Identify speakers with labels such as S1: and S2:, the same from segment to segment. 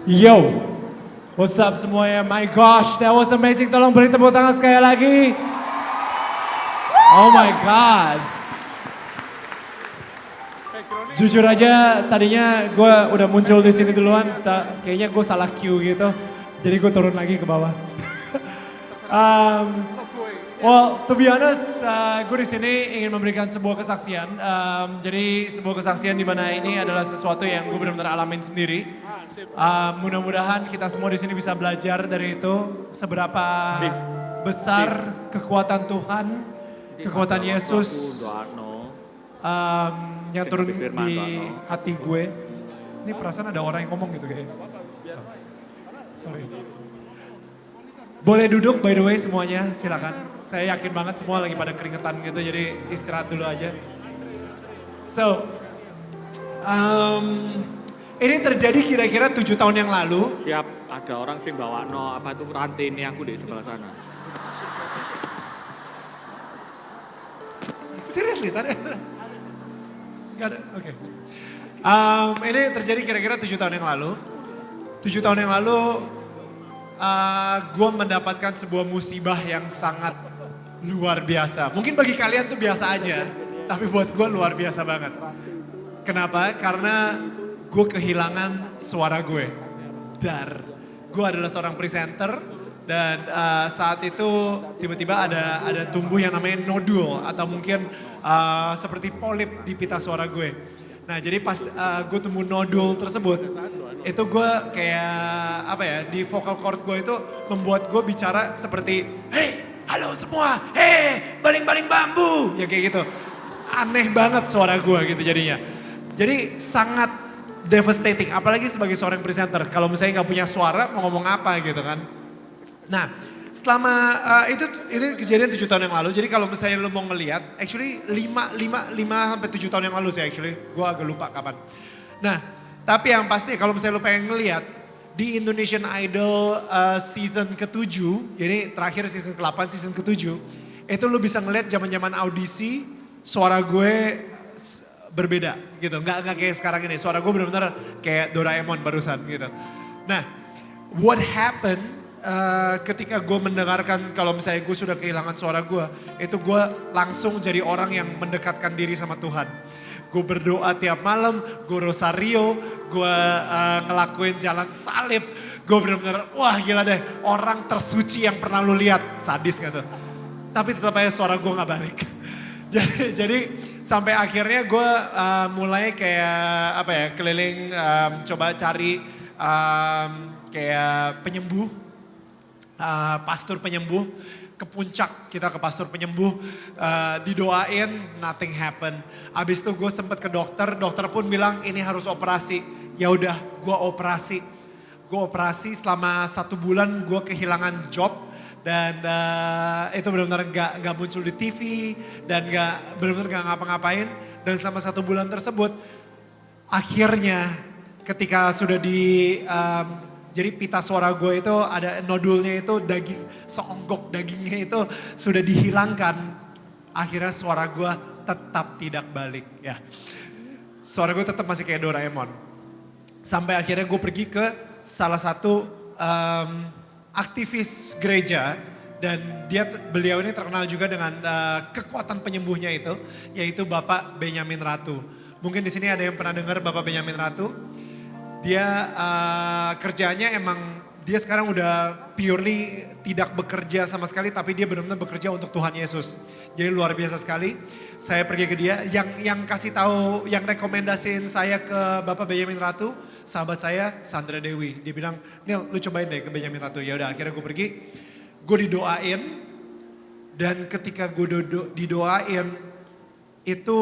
S1: Yo, what's up semuanya? My gosh, that was amazing. Tolong beri tepuk tangan sekali lagi. Oh my god. Jujur aja, tadinya gue udah muncul di sini duluan, kayaknya gue salah cue gitu. Jadi gue turun lagi ke bawah. Well, to be honest, gue di sini ingin memberikan sebuah kesaksian. Jadi sebuah kesaksian di mana ini adalah sesuatu yang gue benar-benar alamin sendiri. Mudah-mudahan kita semua di sini bisa belajar dari itu seberapa besar kekuatan Tuhan, kekuatan Yesus yang turun di hati gue. Ini perasaan ada orang yang ngomong gitu kayaknya. Sorry. Boleh duduk by the way semuanya, silakan. Saya yakin banget semua lagi pada keringetan gitu, jadi istirahat dulu aja. So, ini terjadi kira-kira 7 tahun yang lalu.
S2: Siap, ada orang sih bawa apa itu rantai ini aku di sebelah sana.
S1: Seriously tadi? Gak ada, oke. Ini terjadi kira-kira 7 tahun yang lalu. 7 tahun yang lalu, gue mendapatkan sebuah musibah yang sangat luar biasa. Mungkin bagi kalian tuh biasa aja, tapi buat gue luar biasa banget. Kenapa? Karena gue kehilangan suara gue. Gue adalah seorang presenter dan saat itu tiba-tiba ada tumbuh yang namanya nodul atau mungkin seperti polip di pita suara gue. Nah jadi pas gue tumbuh nodul tersebut, itu gue kayak apa ya, di vocal cord gue itu membuat gue bicara seperti, hey halo semua, hey baling-baling bambu, ya kayak gitu. Aneh banget suara gue gitu jadinya. Jadi sangat devastating, apalagi sebagai seorang presenter. Kalau misalnya nggak punya suara mau ngomong apa gitu kan. Nah selama ini kejadian 7 tahun yang lalu, jadi kalau misalnya lu mau ngelihat, actually 5 sampai 7 tahun yang lalu sih actually, gue agak lupa kapan. Nah tapi yang pasti kalau misalnya lu pengen ngelihat, di Indonesian Idol season ke-7, jadi terakhir season ke-8, season ke-7, itu lu bisa ngelihat zaman-zaman audisi, suara gue berbeda gitu, nggak kayak sekarang ini, suara gue benar-benar kayak Doraemon barusan gitu. Nah, what happened ketika gue mendengarkan kalau misalnya gue sudah kehilangan suara gue, itu gue langsung jadi orang yang mendekatkan diri sama Tuhan. Gue berdoa tiap malam, gue rosario, gue ngelakuin jalan salib. Gue bener-bener, wah gila deh, orang tersuci yang pernah lu lihat, sadis gitu. Tapi tetap aja suara gue gak balik. jadi sampai akhirnya gue mulai kayak apa ya, keliling coba cari kayak penyembuh, pastor penyembuh. Ke puncak, kita ke pastor penyembuh, didoain, nothing happen. Abis itu gue sempet ke dokter pun bilang ini harus operasi. Ya udah, gue operasi selama 1 bulan gue kehilangan job dan itu benar-benar gak muncul di TV dan benar-benar gak ngapa-ngapain. Dan selama 1 bulan tersebut, akhirnya ketika sudah jadi pita suara gue itu ada nodulnya itu daging, seonggok dagingnya itu sudah dihilangkan. Akhirnya suara gue tetap tidak balik ya. Suara gue tetap masih kayak Doraemon. Sampai akhirnya gue pergi ke salah satu aktivis gereja. Dan beliau ini terkenal juga dengan kekuatan penyembuhnya itu. Yaitu Bapak Benyamin Ratu. Mungkin di sini ada yang pernah dengar Bapak Benyamin Ratu. Dia kerjanya emang, dia sekarang udah purely tidak bekerja sama sekali, tapi dia benar-benar bekerja untuk Tuhan Yesus. Jadi luar biasa sekali. Saya pergi ke dia, yang kasih tahu, yang rekomendasiin saya ke Bapak Benyamin Ratu, sahabat saya Sandra Dewi. Dia bilang, Nil lu cobain deh ke Benyamin Ratu. Ya udah akhirnya gue pergi, gue didoain, dan ketika gue didoain itu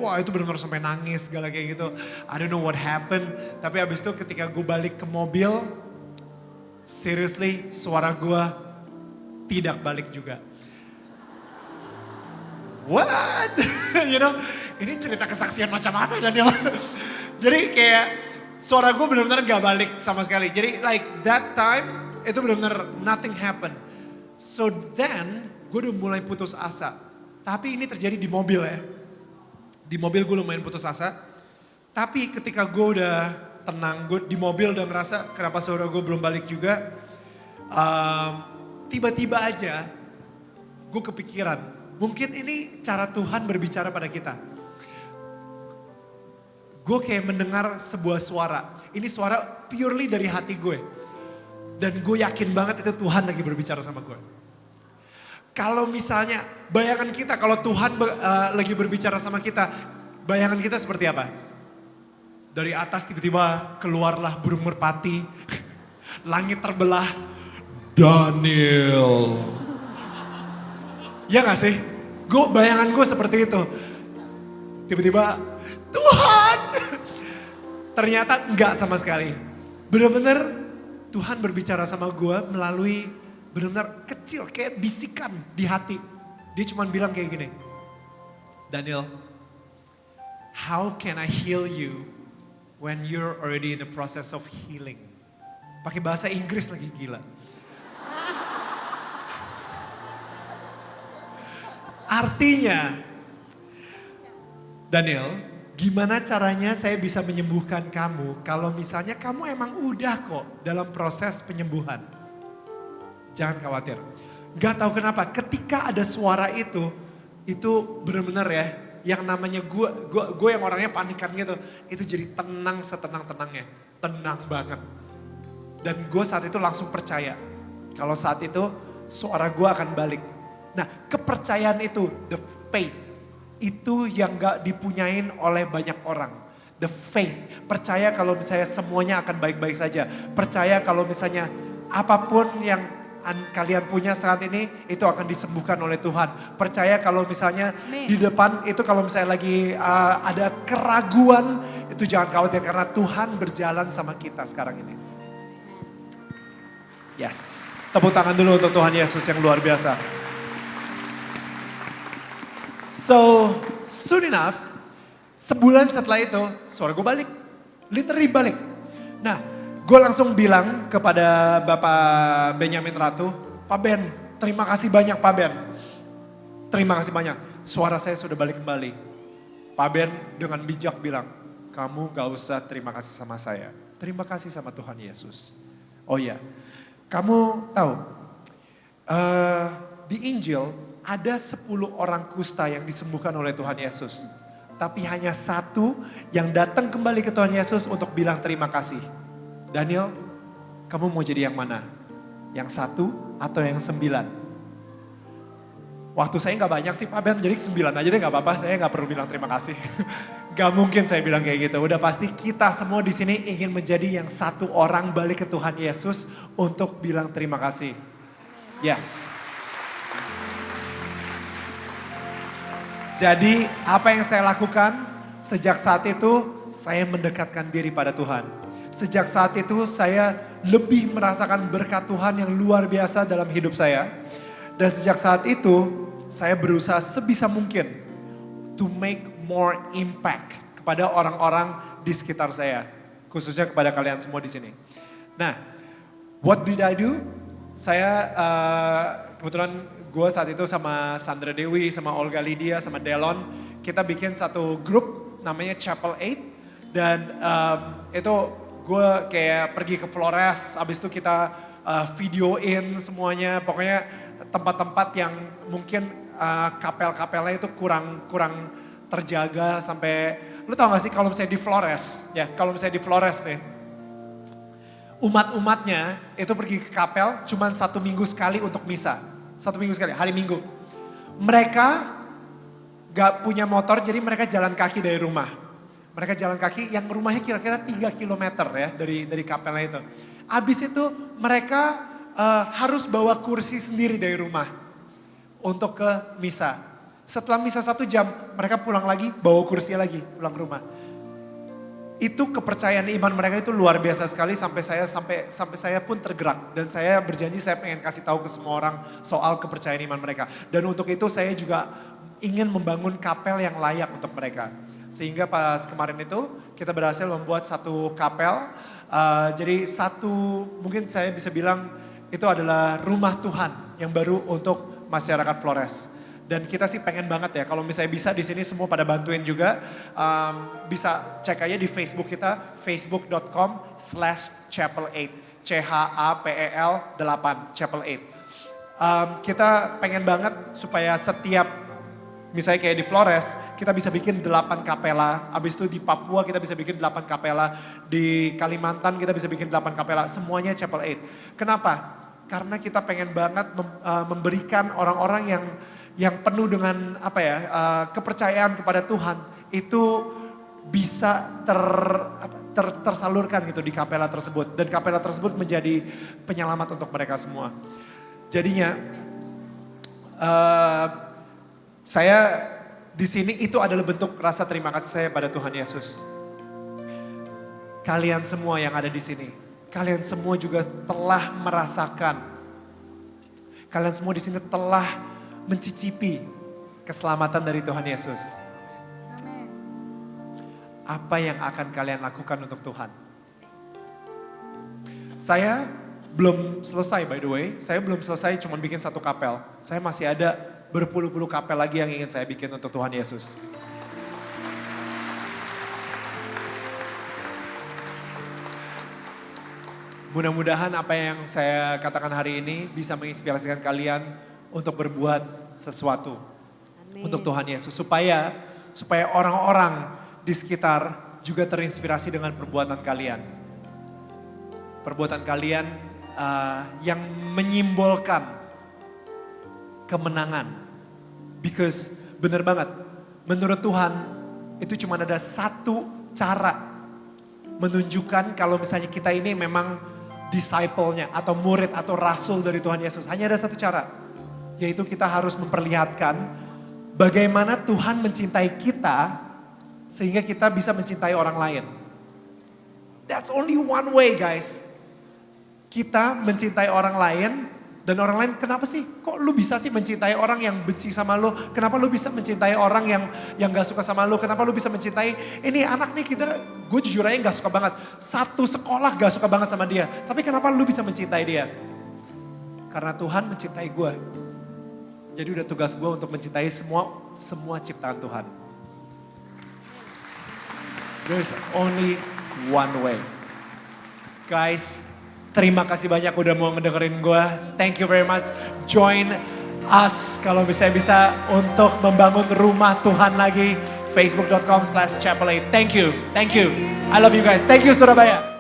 S1: wah itu benar-benar sampai nangis segala kayak gitu. I don't know what happened. Tapi abis itu ketika gue balik ke mobil, seriously suara gue tidak balik juga. What? You know, ini cerita kesaksian macam apa Daniel? Jadi kayak suara gue benar-benar gak balik sama sekali. Jadi like that time itu benar-benar nothing happened. So then gue udah mulai putus asa. Tapi ini terjadi di mobil ya. Di mobil gue lumayan putus asa. Tapi ketika gue udah tenang. Gue di mobil udah ngerasa kenapa saudara gue belum balik juga. Tiba-tiba aja gue kepikiran, mungkin ini cara Tuhan berbicara pada kita. Gue kayak mendengar sebuah suara, ini suara purely dari hati gue. Dan gue yakin banget itu Tuhan lagi berbicara sama gue. Kalau misalnya, bayangan kita kalau Tuhan lagi berbicara sama kita, bayangan kita seperti apa? Dari atas tiba-tiba keluarlah burung merpati, langit terbelah, Daniel. Ya gak sih? Bayangan gue seperti itu. Tiba-tiba, Tuhan. Ternyata enggak sama sekali. Benar-benar Tuhan berbicara sama gue melalui benar-benar kecil, kayak bisikan di hati. Dia cuma bilang kayak gini, Daniel, how can I heal you when you're already in the process of healing? Pakai bahasa Inggris lagi, gila. Artinya, Daniel, gimana caranya saya bisa menyembuhkan kamu kalau misalnya kamu emang udah kok dalam proses penyembuhan? Jangan khawatir. Gak tahu kenapa ketika ada suara itu benar-benar ya, yang namanya gue yang orangnya panikan gitu, itu jadi tenang setenang-tenangnya, tenang banget. Dan gue saat itu langsung percaya, kalau saat itu suara gue akan balik. Nah, kepercayaan itu, the faith, itu yang gak dipunyain oleh banyak orang. The faith, percaya kalau misalnya semuanya akan baik-baik saja. Percaya kalau misalnya apapun yang kalian punya saat ini, itu akan disembuhkan oleh Tuhan. Percaya kalau misalnya di depan itu kalau misalnya lagi ada keraguan, itu jangan khawatir karena Tuhan berjalan sama kita sekarang ini. Yes, tepuk tangan dulu untuk Tuhan Yesus yang luar biasa. So, soon enough, sebulan setelah itu, suara gue balik. Literally balik. Nah, gue langsung bilang kepada Bapak Benyamin Ratu, Pak Ben, terima kasih banyak Pak Ben. Terima kasih banyak, suara saya sudah balik kembali. Pak Ben dengan bijak bilang, kamu gak usah terima kasih sama saya. Terima kasih sama Tuhan Yesus. Oh iya, kamu tahu, di Injil, ada 10 orang kusta yang disembuhkan oleh Tuhan Yesus. Tapi hanya satu yang datang kembali ke Tuhan Yesus untuk bilang terima kasih. Daniel, kamu mau jadi yang mana? Yang 1 atau yang 9? Waktu saya gak banyak sih Pak Ben, jadi 9 aja deh gak apa-apa. Saya gak perlu bilang terima kasih. Gak mungkin saya bilang kayak gitu. Udah pasti kita semua di sini ingin menjadi yang satu orang balik ke Tuhan Yesus untuk bilang terima kasih. Yes. Jadi apa yang saya lakukan sejak saat itu saya mendekatkan diri pada Tuhan. Sejak saat itu saya lebih merasakan berkat Tuhan yang luar biasa dalam hidup saya. Dan sejak saat itu saya berusaha sebisa mungkin to make more impact kepada orang-orang di sekitar saya. Khususnya kepada kalian semua di sini. Nah, what did I do? Saya kebetulan gue saat itu sama Sandra Dewi, sama Olga Lydia, sama Delon. Kita bikin satu grup namanya Chapel 8. Dan itu gue kayak pergi ke Flores, abis itu kita videoin semuanya. Pokoknya tempat-tempat yang mungkin kapel-kapelnya itu kurang terjaga sampai... Lu tau gak sih kalau misalnya di Flores, ya kalau misalnya di Flores nih. Umat-umatnya itu pergi ke kapel cuman 1 minggu sekali untuk misa. 1 minggu sekali, hari Minggu. Mereka gak punya motor jadi mereka jalan kaki dari rumah. Mereka jalan kaki yang rumahnya kira-kira 3 kilometer ya dari kapelnya itu. Abis itu mereka harus bawa kursi sendiri dari rumah untuk ke misa. Setelah misa 1 jam mereka pulang lagi bawa kursi lagi pulang ke rumah. Itu kepercayaan iman mereka itu luar biasa sekali sampai saya pun tergerak. Dan saya berjanji saya pengen kasih tahu ke semua orang soal kepercayaan iman mereka. Dan untuk itu saya juga ingin membangun kapel yang layak untuk mereka. Sehingga pas kemarin itu kita berhasil membuat satu kapel. Jadi mungkin saya bisa bilang itu adalah rumah Tuhan yang baru untuk masyarakat Flores. Dan kita sih pengen banget ya, kalau misalnya bisa di sini semua pada bantuin juga. Bisa cek aja di Facebook kita, facebook.com/chapel8. CHAPEL 8, Chapel 8. Kita pengen banget supaya setiap, misalnya kayak di Flores, kita bisa bikin 8 kapela. Abis itu di Papua kita bisa bikin 8 kapela. Di Kalimantan kita bisa bikin 8 kapela. Semuanya Chapel 8. Kenapa? Karena kita pengen banget memberikan orang-orang yang penuh dengan kepercayaan kepada Tuhan. Itu bisa tersalurkan gitu di kapela tersebut. Dan kapela tersebut menjadi penyelamat untuk mereka semua. Jadinya saya di sini itu adalah bentuk rasa terima kasih saya pada Tuhan Yesus. Kalian semua yang ada di sini, kalian semua juga telah merasakan, kalian semua di sini telah mencicipi keselamatan dari Tuhan Yesus. Apa yang akan kalian lakukan untuk Tuhan? Saya belum selesai by the way, saya belum selesai cuma bikin 1 kapel. Saya masih ada berpuluh-puluh kapel lagi yang ingin saya bikin untuk Tuhan Yesus. Mudah-mudahan apa yang saya katakan hari ini bisa menginspirasikan kalian untuk berbuat sesuatu.
S3: Amin.
S1: Untuk Tuhan Yesus. Supaya orang-orang di sekitar juga terinspirasi dengan perbuatan kalian. Perbuatan kalian yang menyimbolkan kemenangan. Because benar banget, menurut Tuhan itu cuma ada satu cara menunjukkan kalau misalnya kita ini memang disciple-nya atau murid atau rasul dari Tuhan Yesus. Hanya ada satu cara, yaitu kita harus memperlihatkan bagaimana Tuhan mencintai kita sehingga kita bisa mencintai orang lain. That's only one way guys. Kita mencintai orang lain dan orang lain, kenapa sih kok lu bisa sih mencintai orang yang benci sama lu? Kenapa lu bisa mencintai orang yang gak suka sama lu? Kenapa lu bisa mencintai, ini anak nih gue jujur aja gak suka banget. Satu sekolah gak suka banget sama dia. Tapi kenapa lu bisa mencintai dia? Karena Tuhan mencintai gue. Jadi udah tugas gue untuk mencintai semua ciptaan Tuhan. There's only one way. Guys, terima kasih banyak udah mau ngedengerin gue. Thank you very much. Join us kalau bisa untuk membangun rumah Tuhan lagi. Facebook.com/chapel8. Thank you. I love you guys. Thank you Surabaya.